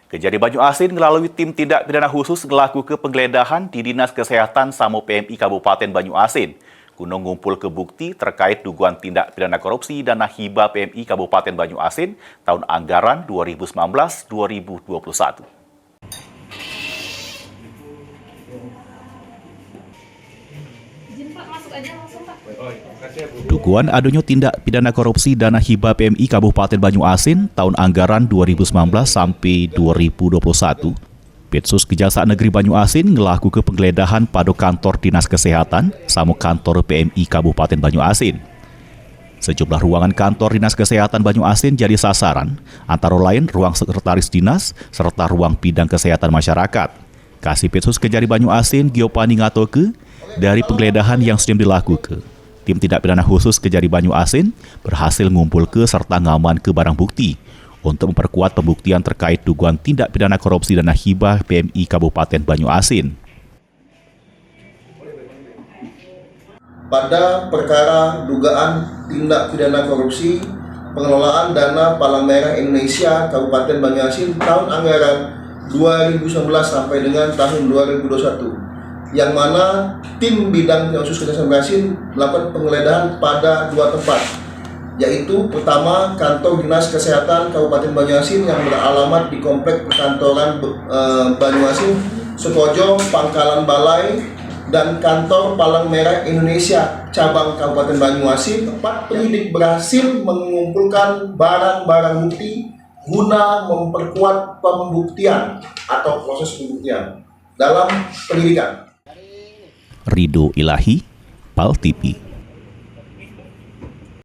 Kejari Banyuasin melalui tim tindak pidana khusus melakukan penggeledahan di Dinas Kesehatan Samo PMI Kabupaten Banyuasin guna ngumpul ke bukti terkait dugaan tindak pidana korupsi dana hibah PMI Kabupaten Banyuasin tahun anggaran 2019-2021. Dugaan adanya tindak pidana korupsi dana hibah PMI Kabupaten Banyuasin tahun anggaran 2019 sampai 2021. Petsus Kejaksaan Negeri Banyuasin ngelakukan penggeledahan pada kantor Dinas Kesehatan sama kantor PMI Kabupaten Banyuasin. Sejumlah ruangan kantor Dinas Kesehatan Banyuasin jadi sasaran, antara lain ruang sekretaris dinas serta ruang bidang kesehatan masyarakat. Kasih Petsus Kejari Banyuasin Giopani ngatoke dari penggeledahan yang sedang dilakukan. Tim tindak pidana khusus Kejari Banyuasin berhasil ngumpul ke serta ngaman ke barang bukti untuk memperkuat pembuktian terkait dugaan tindak pidana korupsi dana hibah PMI Kabupaten Banyuasin. Pada perkara dugaan tindak pidana korupsi pengelolaan dana Palang Merah Indonesia Kabupaten Banyuasin tahun anggaran 2019 sampai dengan tahun 2021. Yang mana tim bidang khusus Kejaksaan Banyuasin melakukan penggeledahan pada dua tempat, yaitu pertama kantor Dinas Kesehatan Kabupaten Banyuasin yang beralamat di Komplek Perkantoran Banyuasin, Sukojo, Pangkalan Balai, dan kantor Palang Merah Indonesia cabang Kabupaten Banyuasin. Tempat penyidik berhasil mengumpulkan barang-barang bukti guna memperkuat pembuktian atau proses pembuktian dalam penyidikan. Ridho Ilahi, PAL TV.